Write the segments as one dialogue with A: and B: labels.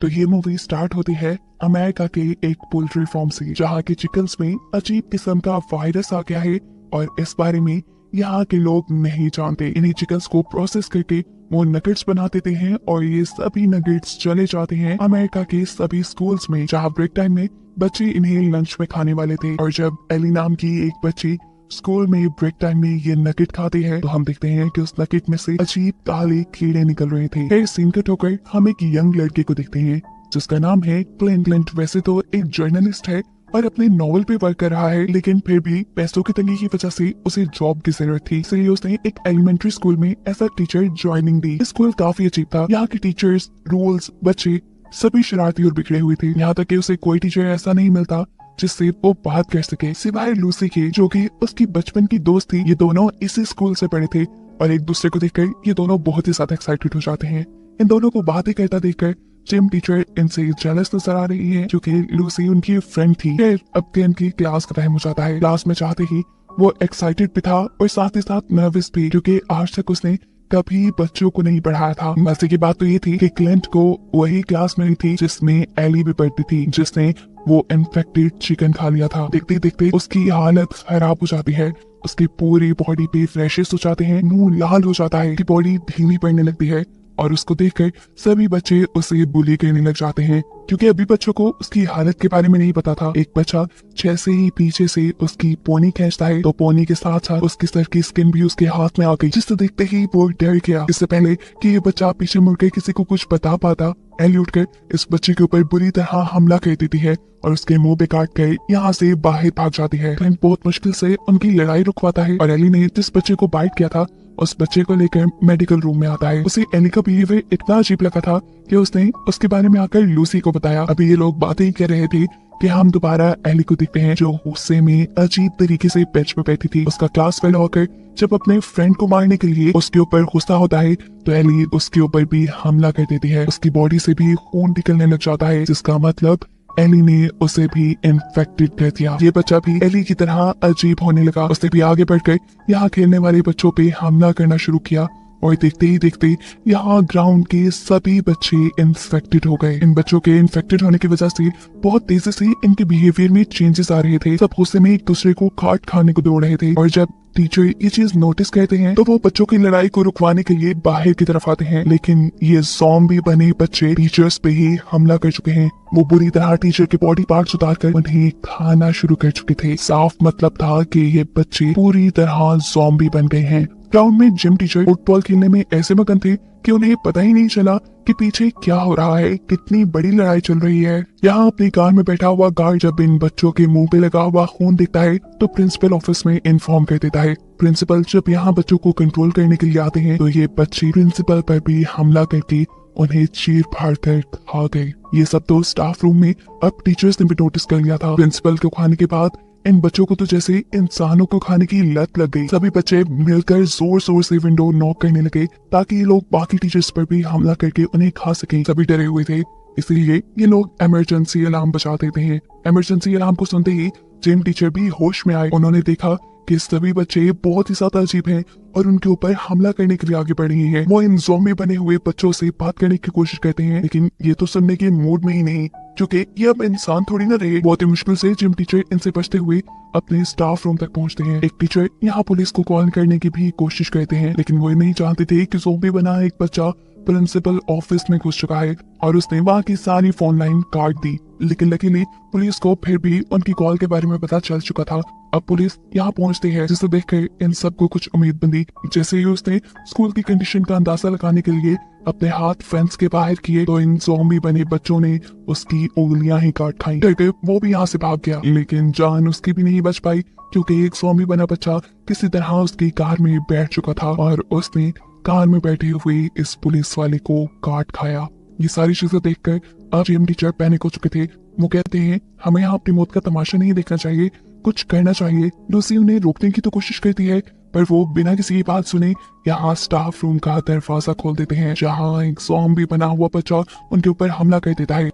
A: तो ये movie start होती है अमेरिका के एक पोल्ट्री फार्म से, जहाँ के चिकन्स में अजीब किस्म का वायरस आ गया है और इस बारे में यहाँ के लोग नहीं जानते। इन्हीं चिकन्स को प्रोसेस करके वो नगेट्स बना देते हैं और ये सभी नगेट्स चले जाते हैं अमेरिका के सभी स्कूल्स में, जहाँ ब्रेक टाइम में बच्चे इन्हें लंच में खाने वाले थे। और जब एली नाम की एक बच्ची स्कूल में ब्रेक टाइम में ये नगेट खाते हैं तो हम देखते हैं कि उस नगेट में से अजीब काले कीड़े निकल रहे थे। फिर सीन कट होकर हम एक यंग लड़के को देखते हैं जिसका नाम है क्लिंट। वैसे तो एक जर्नलिस्ट है और अपने नॉवल पे वर्क कर रहा है, लेकिन फिर भी पैसों की तंगी की वजह से उसे जॉब की जरूरत थी, इसलिए उसने एक एलिमेंट्री स्कूल में एज अ टीचर ज्वाइनिंग दी। स्कूल काफी अजीब था। यहाँ के टीचर्स, रूल्स, बच्चे सभी शरारती और बिगड़े हुए थे। यहाँ तक कि उसे कोई टीचर ऐसा नहीं मिलता जिससे वो बात कर सके, सिवाय लूसी के, जो कि उसकी बचपन की दोस्त थी। ये दोनों इसी स्कूल से पढ़े थे और एक दूसरे को देखकर ये दोनों बहुत ही ज्यादा एक्साइटेड हो जाते हैं। इन दोनों को बातें करता देखकर जिम टीचर इनसे जेलस नजर आ रही है, क्योंकि लूसी उनकी फ्रेंड थी। फिर अब के इनकी क्लास का टाइम हो जाता है। क्लास में चाहते ही वो एक्साइटेड भी था और साथ ही साथ नर्वस भी, क्योंकि आज तक उसने कभी बच्चों को नहीं पढ़ाया था। मजे की बात तो ये थी कि क्लिंट को वही क्लास मिली थी जिसमें एली भी पढ़ती थी, जिसने वो इन्फेक्टेड चिकन खा लिया था। देखते देखते उसकी हालत खराब हो जाती है। उसकी पूरी बॉडी पे फ्लैशेस हो जाते हैं, मुंह लाल हो जाता है, बॉडी धीमी पड़ने लगती है और उसको देखकर सभी बच्चे उसे बुली करने लग जाते हैं, क्योंकि अभी बच्चों को उसकी हालत के बारे में नहीं पता था। एक बच्चा जैसे ही पीछे से उसकी पोनी खींचता है तो पोनी के साथ साथ उसकी सर की स्किन भी उसके हाथ में आ गई, जिससे देखते ही वो डर गया। इससे पहले कि ये बच्चा पीछे मुड़कर किसी को कुछ बता पाता, एली उठकर इस बच्चे के ऊपर बुरी तरह हमला कर देती है और उसके मुंह पे काट कर यहाँ से बाहर भाग जाती है। क्लिंट बहुत मुश्किल से उनकी लड़ाई रुकवाता है और एली ने जिस बच्चे को बाइट किया था उस बच्चे को लेकर मेडिकल रूम में आता है। उसे एली का बिहेवियर इतना अजीब लगा था कि उसने उसके बारे में आकर लूसी को बताया। अभी ये लोग बातें ही कर रहे थे कि हम दोबारा एली को देखते हैं, जो गुस्से में अजीब तरीके से बेंच पे बैठी थी। उसका क्लास फेल होकर जब अपने फ्रेंड को मारने के लिए उसके ऊपर गुस्सा होता है तो एली उसके ऊपर भी हमला कर देती है। उसकी बॉडी से भी खून निकलने लग जाता है, जिसका मतलब एली ने उसे भी इन्फेक्टेड कर दिया। ये बच्चा भी एली की तरह अजीब होने लगा। उसने भी आगे बढ़कर यहाँ खेलने वाले बच्चों पे हमला करना शुरू किया और देखते ही देखते यहाँ ग्राउंड के सभी बच्चे इन्फेक्टेड हो गए। इन बच्चों के इन्फेक्टेड होने की वजह से बहुत तेजी से इनके बिहेवियर में चेंजेस आ रहे थे। सब गुस्से में एक दूसरे को काट खाने को दौड़ रहे थे और जब टीचर ये चीज नोटिस करते हैं तो वो बच्चों की लड़ाई को रुकवाने के लिए बाहर की तरफ आते हैं, लेकिन ये ज़ॉम्बी बने बच्चे टीचर्स पे ही हमला कर चुके हैं। वो बुरी तरह टीचर के बॉडी पार्ट्स उतारकर उन्हें खाना शुरू कर चुके थे। साफ मतलब था कि ये बच्चे पूरी तरह ज़ॉम्बी बन गए हैं। ग्राउंड में जिम टीचर फुटबॉल खेलने में ऐसे मगन थे कि उन्हें पता ही नहीं चला कि पीछे क्या हो रहा है, कितनी बड़ी लड़ाई चल रही है। यहाँ अपनी कार में बैठा हुआ गार्ड जब इन बच्चों के मुंह पे लगा हुआ खून देखता है तो प्रिंसिपल ऑफिस में इन्फॉर्म कर देता है। प्रिंसिपल जब यहाँ बच्चों को कंट्रोल करने के लिए आते हैं तो ये बच्चे प्रिंसिपल पर भी हमला करके उन्हें चीर फाड़ कर खा गए। ये सब तो स्टाफ रूम में अब टीचर्स ने भी नोटिस कर लिया था। प्रिंसिपल को खाने के बाद इन बच्चों को तो जैसे इंसानों को खाने की लत लग गई। सभी बच्चे मिलकर जोर जोर से विंडो नॉक करने लगे ताकि ये लोग बाकी टीचर्स पर भी हमला करके उन्हें खा सकें। सभी डरे हुए थे, इसलिए ये लोग इमरजेंसी अलार्म बजा देते हैं। इमरजेंसी अलार्म को सुनते ही जिम टीचर भी होश में आए। उन्होंने देखा कि सभी बच्चे बहुत ही ज्यादा अजीब हैं और उनके ऊपर हमला करने के लिए आगे बढ़ रहे हैं। वो इन ज़ॉम्बी बने हुए बच्चों से बात करने की कोशिश करते हैं, लेकिन ये तो सुनने के मूड में ही नहीं, क्योंकि ये अब इंसान थोड़ी ना रहे। बहुत ही मुश्किल से जिम टीचर इनसे बचते हुए अपने स्टाफ रूम तक पहुंचते हैं। एक टीचर यहाँ पुलिस को कॉल करने की भी कोशिश करते हैं, लेकिन वो नहीं जानते थे कि ज़ॉम्बी बना एक बच्चा प्रिंसिपल ऑफिस में घुस चुका है और उसने वहाँ की सारी फोन लाइन काट दी। लेकिन लकीली पुलिस को फिर भी उनकी कॉल के बारे में पता चल चुका था। अब पुलिस यहाँ पहुंचती है, जिसे देखकर इन सबको कुछ उम्मीद बंदी। जैसे ही उसने स्कूल की कंडीशन का अंदाजा लगाने के लिए अपने हाथ फेंस के बाहर किए तो इन ज़ॉम्बी बने बच्चों ने उसकी उंगलियां ही काट खाई। डर वो भी यहाँ से भाग गया, लेकिन जान उसकी भी नहीं बच पाई, क्योंकि एक ज़ॉम्बी बना बच्चा किसी तरह उसकी कार में बैठ चुका था और उसने कार में बैठे हुए इस पुलिस वाले को काट खाया। ये सारी चीजें देखकर अब जिम टीचर पैनिक हो चुके थे। वो कहते हैं हमें यहाँ अपनी मौत का तमाशा नहीं देखना चाहिए, कुछ करना चाहिए। लूसी उन्हें रोकने की तो कोशिश करती है, पर वो बिना किसी की बात सुने यहाँ स्टाफ रूम का दरवाजा खोल देते हैं, जहाँ एक ज़ॉम्बी बना हुआ बच्चा उनके ऊपर हमला कर देता है।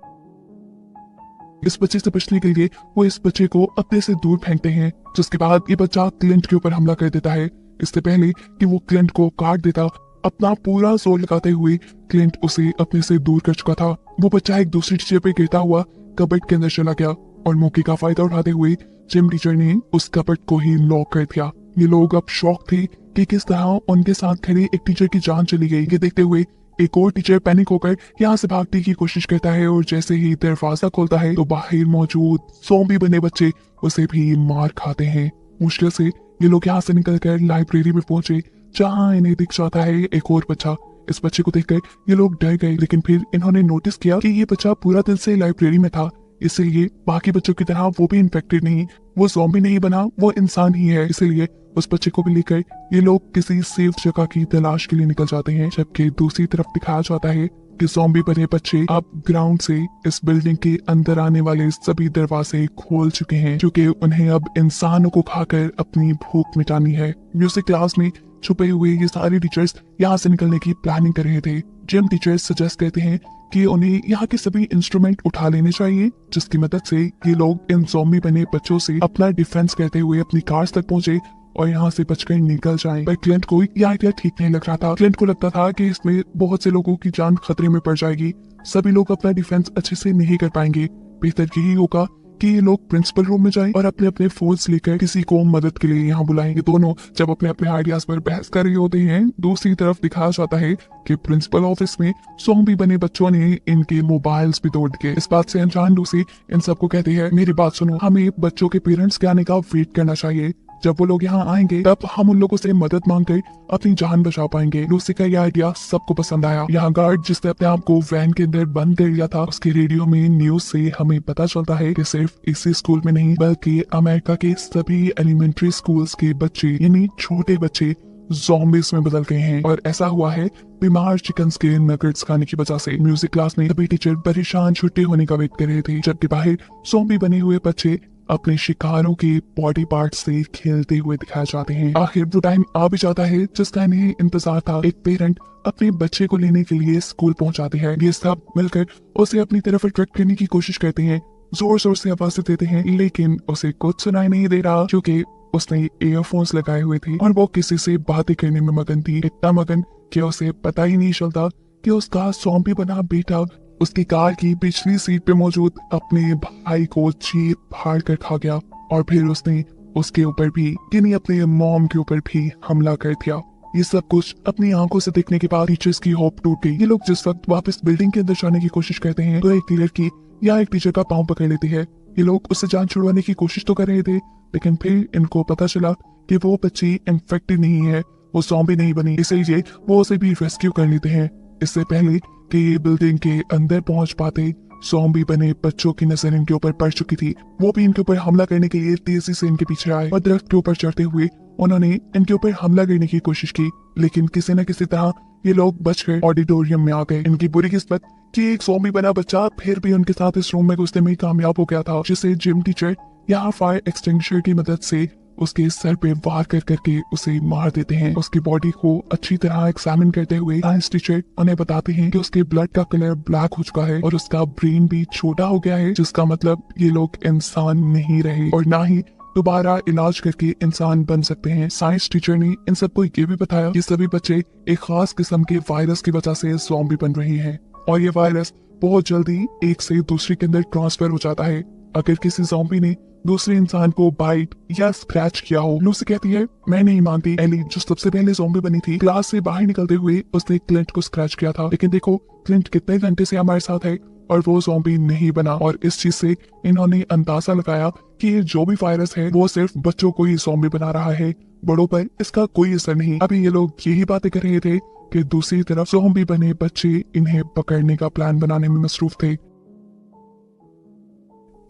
A: इस बच्चे से बचने के लिए वो इस बच्चे को अपने से दूर फेंकते हैं, जिसके बाद ये बच्चा क्लिंट के ऊपर हमला कर देता है। इससे पहले कि वो क्लिंट को काट देता, अपना पूरा जोर लगाते हुए क्लिंट उसे अपने से दूर कर चुका था। वो बच्चा एक दूसरे टीचर पे गिरता हुआ कबर्ड के अंदर चला गया और मौके का फायदा उठाते हुए जिम टीचर ने उस कबर्ड को ही लॉक कर दिया। ये लोग अब शॉक थे कि किस तरह उनके साथ खड़े एक टीचर की जान चली गई। ये देखते हुए एक और टीचर पैनिक होकर यहाँ से भागने की कोशिश करता है और जैसे ही दरवाजा खोलता है तो बाहर मौजूद ज़ॉम्बी बने बच्चे उसे भी मार खाते हैं। मुश्किल से ये लोग यहाँ से निकलकर लाइब्रेरी में पहुंचे, जहाँ इन्हें दिख जाता है एक और बच्चा। इस बच्चे को देखकर ये लोग डर गए, लेकिन फिर इन्होंने नोटिस किया कि ये बच्चा पूरा दिन से लाइब्रेरी में था, इसलिए बाकी बच्चों की तरह वो भी इन्फेक्टेड नहीं, वो ज़ॉम्बी नहीं बना, वो इंसान ही है। इसलिए उस बच्चे को भी लेकर ये लोग किसी सेफ जगह की तलाश के लिए निकल जाते हैं। जबकि दूसरी तरफ दिखाया जाता है कि ज़ॉम्बी बने बच्चे अब ग्राउंड से इस बिल्डिंग के अंदर आने वाले सभी दरवाजे खोल चुके हैं, क्योंकि उन्हें अब इंसानों को खाकर अपनी भूख मिटानी है। म्यूजिक क्लास में छुपे हुए ये सारे टीचर्स यहाँ से निकलने की प्लानिंग कर रहे थे। जिम टीचर्स सजेस्ट करते हैं कि उन्हें यहाँ के सभी इंस्ट्रूमेंट उठा लेने चाहिए, जिसकी मदद से ये लोग इन ज़ॉम्बी बने बच्चों से अपना डिफेंस करते हुए अपनी कार्स तक पहुंचे और यहाँ से बचकर निकल जाएं। पर क्लिंट को यह आइडिया ठीक नहीं लग रहा था। क्लिंट को लगता था कि इसमें बहुत से लोगों की जान खतरे में पड़ जाएगी, सभी लोग अपना डिफेंस अच्छे से नहीं कर पाएंगे। बेहतर यही होगा कि ये लोग प्रिंसिपल रूम में जाएं और अपने अपने फोन्स लेकर किसी को मदद के लिए यहाँ बुलाएं। ये दोनों जब अपने अपने आइडियाज पर बहस कर रहे होते हैं, दूसरी तरफ दिखाया जाता है कि प्रिंसिपल ऑफिस में ज़ॉम्बी बने बच्चों ने इनके मोबाइल्स भी तोड़ दिए। इस बात से अनजान लूसी इन सबको कहती है, मेरी बात सुनो, हमें बच्चों के पेरेंट्स के आने का वेट करना चाहिए। जब वो लोग यहाँ आएंगे तब हम उन लोगों से मदद मांगकर अपनी जान बचा पाएंगे। लूसी का यह आइडिया सबको पसंद आया। यहाँ गार्ड जिसने अपने आप को वैन के अंदर बंद कर लिया था, उसके रेडियो में न्यूज से हमें पता चलता है कि सिर्फ इसी स्कूल में नहीं बल्कि अमेरिका के सभी एलिमेंट्री स्कूल्स के बच्चे यानी छोटे बच्चे ज़ॉम्बीज में बदल गए हैं। और ऐसा हुआ है बीमार चिकन्स के नगेट्स खाने की वजह से। म्यूजिक क्लास में सभी टीचर परेशान छुट्टी होने का वेट कर रहे थे, जबकि बाहर ज़ॉम्बी बने हुए बच्चे अपने शिकारों के बॉडी पार्ट से खेलते हुए दिखाए जाते हैं। आखिर वो टाइम आ भी जाता है जिसका इन्हें इंतजार था। एक पेरेंट अपने बच्चे को लेने के लिए स्कूल पहुंच जाते हैं। ये सब मिलकर उसे अपनी तरफ अट्रैक्ट करने की कोशिश करते हैं, जोर जोर से आवाज़ें देते हैं, लेकिन उसे कुछ सुनाई नहीं दे रहा क्योंकि उसने ईयरफोन्स लगाए हुए थे और वो किसी से बातें करने में मगन थी। इतना मगन कि उसे पता ही नहीं चलता कि उसका ज़ॉम्बी बना बेटा उसकी कार की पिछली सीट पे मौजूद अपने भाई को चीर फाड़ कर खा गया और फिर उसने उसके ऊपर भी यानी अपने मॉम के ऊपर भी हमला कर दिया। ये सब कुछ अपनी आंखों से देखने के बाद टीचर्स की होप टूट गई। ये लोग जिस वक्त वापस बिल्डिंग के अंदर जाने की कोशिश करते हैं तो एक लड़की या एक टीचर का पांव पकड़ लेती है। ये लोग उससे जान छुड़वाने की कोशिश तो कर रहे थे, लेकिन फिर इनको पता चला कि वो बच्ची इन्फेक्टेड नहीं है, वो ज़ॉम्बी नहीं बनी, इसलिए वो उसे भी रेस्क्यू कर लेते हैं। इससे पहले कि ये बिल्डिंग के अंदर पहुंच पाते, ज़ॉम्बी बने बच्चों की नजर इनके ऊपर पड़ चुकी थी। वो भी इनके ऊपर हमला करने के लिए तेजी से इनके पीछे आए और दरख्त के ऊपर चढ़ते हुए उन्होंने इनके ऊपर हमला करने की कोशिश की, लेकिन किसी न किसी तरह ये लोग बचकर ऑडिटोरियम में आ गए। इनकी बुरी किस्मत कि एक ज़ॉम्बी बना बच्चा फिर भी उनके साथ इस रूम में घुसने में कामयाब हो गया था, जिसे जिम टीचर यहाँ फायर एक्सटिंग्विशर की मदद से उसके सर पे वार कर करके उसे मार देते हैं। उसकी बॉडी को अच्छी तरह एग्जामिन करते हुए साइंस टीचर उन्हें बताते हैं कि उसके ब्लड का कलर ब्लैक हो चुका है और उसका ब्रेन भी छोटा हो गया है, जिसका मतलब ये लोग इंसान नहीं रहे और ना ही दोबारा इलाज करके इंसान बन सकते हैं। साइंस टीचर ने इन सबको ये भी बताया कि सभी बच्चे एक खास किस्म के वायरस की वजह से ज़ॉम्बी बन रहे हैं और ये वायरस बहुत जल्दी एक से दूसरे के अंदर ट्रांसफर हो जाता है अगर किसी ज़ॉम्बी ने दूसरे इंसान को बाइट या स्क्रैच किया हो। लूसी कहती है, मैं नहीं मानती। एली जो सबसे पहले ज़ॉम्बी बनी थी, क्लास से बाहर निकलते हुए उसने क्लिंट को स्क्रैच किया था, लेकिन देखो क्लिंट कितने घंटे से हमारे साथ है और वो ज़ॉम्बी नहीं बना। और इस चीज से इन्होंने अंदाजा लगाया कि ये जो भी वायरस है वो सिर्फ बच्चों को ही ज़ॉम्बी बना रहा है, बड़ों पर इसका कोई असर नहीं। अभी ये लोग यही बातें कर रहे थे कि दूसरी तरफ ज़ॉम्बी बने बच्चे इन्हें पकड़ने का प्लान बनाने में मसरूफ थे।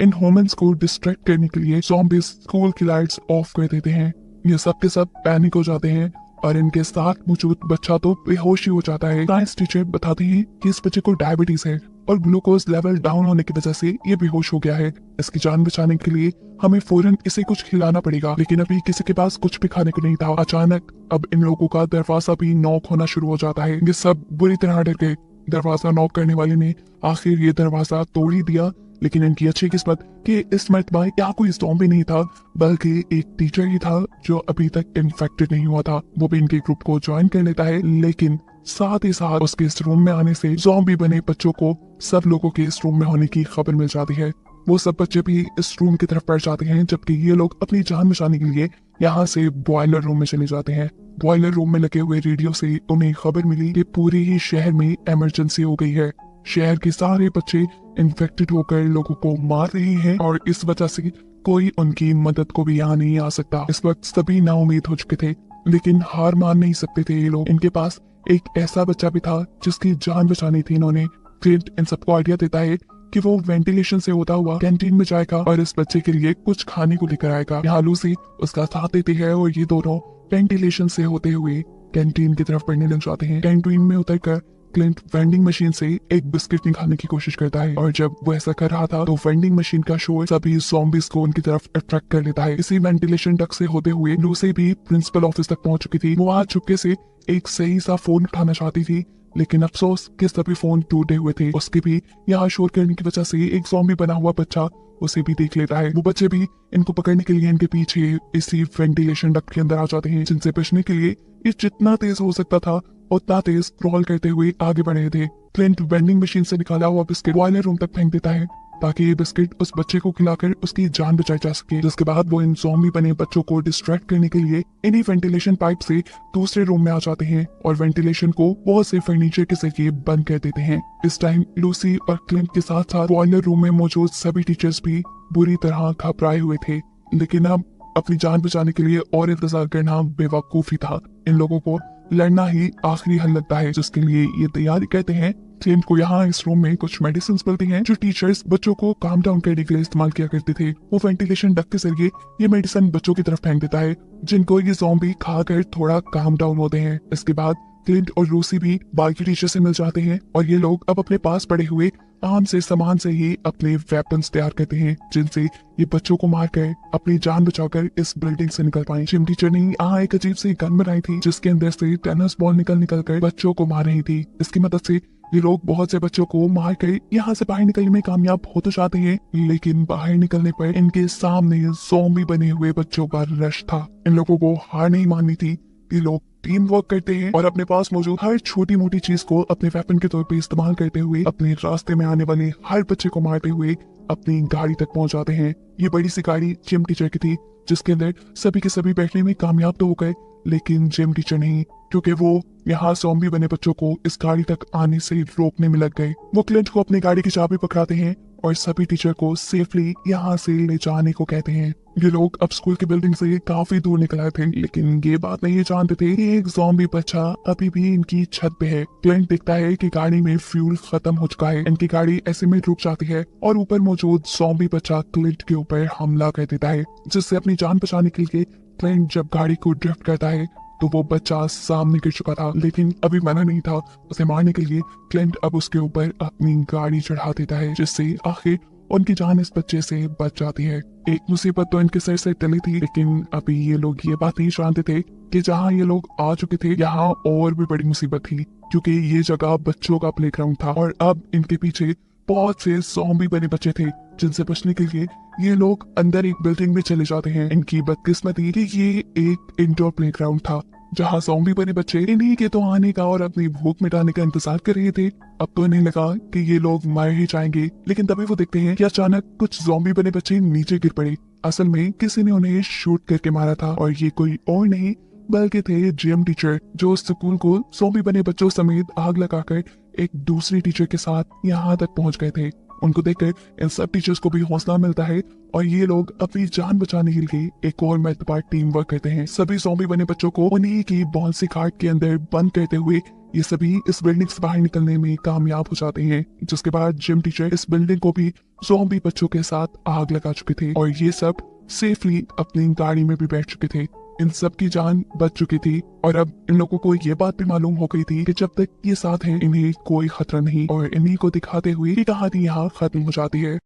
A: इन ह्यूमंस को डिस्ट्रैक्ट करने के लिए ज़ॉम्बीज स्कूल की लाइट्स ऑफ कर देते हैं। ये सब के सब पैनिक हो जाते हैं और इनके साथ मौजूद बच्चा तो बेहोश ही हो जाता है। साइंस टीचर बताते हैं कि इस बच्चे को डायबिटीज है और ग्लूकोज लेवल डाउन होने की वजह से ये बेहोश हो गया है। इसकी जान बचाने के लिए हमें फौरन इसे कुछ खिलाना पड़ेगा, लेकिन अभी किसी के पास कुछ भी खाने को नहीं था। अचानक अब इन लोगों का दरवाजा भी नॉक होना शुरू हो जाता है। ये सब बुरी तरह डर गए। दरवाजा नॉक करने वाले ने आखिर ये दरवाजा तोड़ ही दिया, लेकिन इनकी अच्छी किस्मत कि इस मर्तबा यहाँ कोई ज़ॉम्बी नहीं था बल्कि एक टीचर ही था जो अभी तक इन्फेक्टेड नहीं हुआ था। वो भी इनके ग्रुप को ज्वाइन कर लेता है, लेकिन साथ ही साथ उसके इस रूम में आने से ज़ॉम्बी बने बच्चों को सब लोगों के इस रूम में होने की खबर मिल जाती है। वो सब बच्चे भी इस रूम की तरफ बढ़ जाते हैं, जबकि ये लोग अपनी जान बचाने के लिए यहाँ से बॉयलर रूम में चले जाते हैं। बॉयलर रूम में लगे हुए रेडियो से उन्हें खबर मिली कि पूरे ही शहर में इमरजेंसी हो गई है। शहर के सारे बच्चे इन्फेक्टेड होकर लोगों को मार रहे हैं और इस वजह से कोई उनकी मदद को भी यहाँ नहीं आ सकता। इस वक्त सभी नाउम्मीद हो चुके थे, लेकिन हार मान नहीं सकते थे ये लोग। इनके पास एक ऐसा बच्चा भी था जिसकी जान बचानी थी इन्होंने। क्लिंट इन सबको आइडिया देता है कि वो वेंटिलेशन से होता हुआ कैंटीन में जाएगा और इस बच्चे के लिए कुछ खाने को लेकर आएगा। यहाँ लूसी उसका साथ देती है और ये दोनों वेंटिलेशन से होते हुए कैंटीन की तरफ बढ़ने लग जाते हैं। कैंटीन में उतरकर क्लिंट वेंडिंग मशीन से एक बिस्किट निकालने की कोशिश करता है और जब वो ऐसा कर रहा था तो वेंडिंग मशीन का शोर सभी ज़ॉम्बीज़ को उनकी तरफ अट्रैक्ट कर लेता है। इसी वेंटिलेशन डक्ट से होते हुए लूसी भी प्रिंसिपल ऑफिस तक पहुंच चुकी थी। वो आज चुपके से एक सही सा फोन उठाना चाहती थी, लेकिन अफसोस कि सभी फोन टूटे हुए थे। उसके भी यहाँ शोर करने की वजह से एक ज़ॉम्बी बना हुआ बच्चा उसे भी देख लेता है। वो बच्चे भी इनको पकड़ने के लिए इनके पीछे इसी वेंटिलेशन डक्ट के अंदर आ जाते हैं, जिनसे बचने के लिए ये जितना तेज हो सकता था उतना तेज क्रॉल करते हुए आगे बढ़ रहे थे। क्लिंट वेंडिंग मशीन से निकाला हुआ बिस्किट बॉयलर रूम तक फेंक देता है ताकि ये बिस्किट उस बच्चे को खिलाकर उसकी जान बचाई जा सके। जिसके बाद वो इन ज़ॉम्बी बने बच्चों को डिस्ट्रैक्ट करने के लिए इन्हीं वेंटिलेशन पाइप से दूसरे रूम में आ जाते हैं और वेंटिलेशन को बहुत से फर्नीचर के जरिए बंद कर देते हैं। इस टाइम लूसी और क्लिंट के साथ साथ बॉयलर रूम में मौजूद सभी टीचर्स भी बुरी तरह घबराए हुए थे, लेकिन अब अपनी जान बचाने के लिए और इंतजार करना बेवकूफी था। इन लोगों को लड़ना ही आखिरी हल लगता है, जिसके लिए ये तैयारी करते हैं। क्लिंट को यहाँ इस रूम में कुछ मेडिसिन मिलती हैं जो टीचर्स बच्चों को काम डाउन करने के लिए इस्तेमाल किया करते थे। वो वेंटिलेशन डक्ट के जरिए ये मेडिसिन बच्चों की तरफ फेंक देता है, जिनको ये ज़ॉम्बी खाकर थोड़ा काम डाउन होते हैं। इसके बाद क्लिंट और लूसी भी बाकी टीचर से मिल जाते हैं और ये लोग अब अपने पास पड़े हुए आम से सामान से ही अपने वेपन्स तैयार करते हैं, जिनसे ये बच्चों को मारकर अपनी जान बचाकर इस बिल्डिंग से निकल पाए। जिम टीचर ने यहाँ एक अजीब सी गन बनाई थी जिसके अंदर से टेनिस बॉल निकल कर बच्चों को मार रही थी। इसकी मदद से ये लोग बहुत से बच्चों को मार कर यहाँ से बाहर निकलने में कामयाब हो तो जाते हैं, लेकिन बाहर निकलने पर इनके सामने ज़ॉम्बी बने हुए बच्चों का रश था। इन लोगों को हार नहीं माननी थी। ये लोग टीम वर्क करते हैं और अपने पास मौजूद हर छोटी मोटी चीज को अपने वेपन के तौर पे इस्तेमाल करते हुए अपने रास्ते में आने वाले हर बच्चे को मारते हुए अपनी गाड़ी तक पहुंच जाते हैं। ये बड़ी सी गाड़ी जिम टीचर की थी, जिसके अंदर सभी के सभी बैठने में कामयाब तो हो गए, लेकिन जिम टीचर नहीं, क्योंकि वो यहाँ ज़ॉम्बी बने बच्चों को इस गाड़ी तक आने से रोकने में लग गए। वो क्लिंट को अपनी गाड़ी की चाबी पकड़ाते हैं और सभी टीचर को सेफली यहाँ से ले जाने को कहते हैं। ये लोग अब स्कूल की बिल्डिंग से काफी दूर निकल आए थे, लेकिन ये बात नहीं जानते थे कि एक ज़ॉम्बी बच्चा अभी भी इनकी छत पे है। क्लिंट देखता है कि गाड़ी में फ्यूल खत्म हो चुका है। इनकी गाड़ी ऐसे में रुक जाती है और ऊपर मौजूद ज़ॉम्बी बच्चा क्लिंट के ऊपर हमला कर देता है, जिससे अपनी जान बचाने के लिए क्लिंट जब गाड़ी को ड्रिफ्ट करता है तो वो बच्चा सामने गिर चुका था, लेकिन अभी मना नहीं था उसे मारने के लिए। क्लिंट अब उसके ऊपर अपनी गाड़ी चढ़ा देता है, जिससे आखिर उनकी जान इस बच्चे से बच जाती है। एक मुसीबत तो इनके सर से टली थी, लेकिन अभी ये लोग ये बात नहीं जानते थे कि जहाँ ये लोग आ चुके थे यहाँ और भी बड़ी मुसीबत थी, क्योंकि ये जगह बच्चों का प्लेग्राउंड था और अब इनके पीछे बहुत से ज़ॉम्बी बने बच्चे थे, जिनसे बचने के लिए ये लोग अंदर एक बिल्डिंग में चले जाते हैं। इनकी बदकिस्मती कि ये एक इंडोर प्लेग्राउंड था जहाँ ज़ॉम्बी बने बच्चे इन्हीं के तो आने का और अपनी भूख मिटाने का इंतजार कर रहे थे। अब तो इन्हें लगा कि ये लोग मर ही जाएंगे, लेकिन तभी वो देखते हैं कि अचानक कुछ ज़ॉम्बी बने बच्चे नीचे गिर पड़े। असल में किसी ने उन्हें शूट करके मारा था और ये कोई और नहीं बल्कि थे जिम टीचर, जो स्कूल को ज़ॉम्बी बने बच्चों समेत आग लगाकर एक दूसरी टीचर के साथ यहाँ तक पहुंच गए थे। उनको देखकर इन सब टीचर्स को भी हौसला मिलता है और ये लोग अपनी जान बचाने के लिए एक और मर्तबा टीम वर्क करते हैं। सभी ज़ॉम्बी बने बच्चों को उन्हीं की बॉल से कार्ड के अंदर बंद करते हुए ये सभी इस बिल्डिंग से बाहर निकलने में कामयाब हो जाते हैं, जिसके बाद जिम टीचर इस बिल्डिंग को भी ज़ॉम्बी बच्चों के साथ आग लगा चुके थे और ये सब सेफली अपनी गाड़ी में भी बैठ चुके थे। इन सब की जान बच चुकी थी और अब इन लोगों को ये बात भी मालूम हो गई थी कि जब तक ये साथ हैं इन्हें कोई खतरा नहीं, और इन्हीं को दिखाते हुए ये कहानी यहाँ खत्म हो जाती है।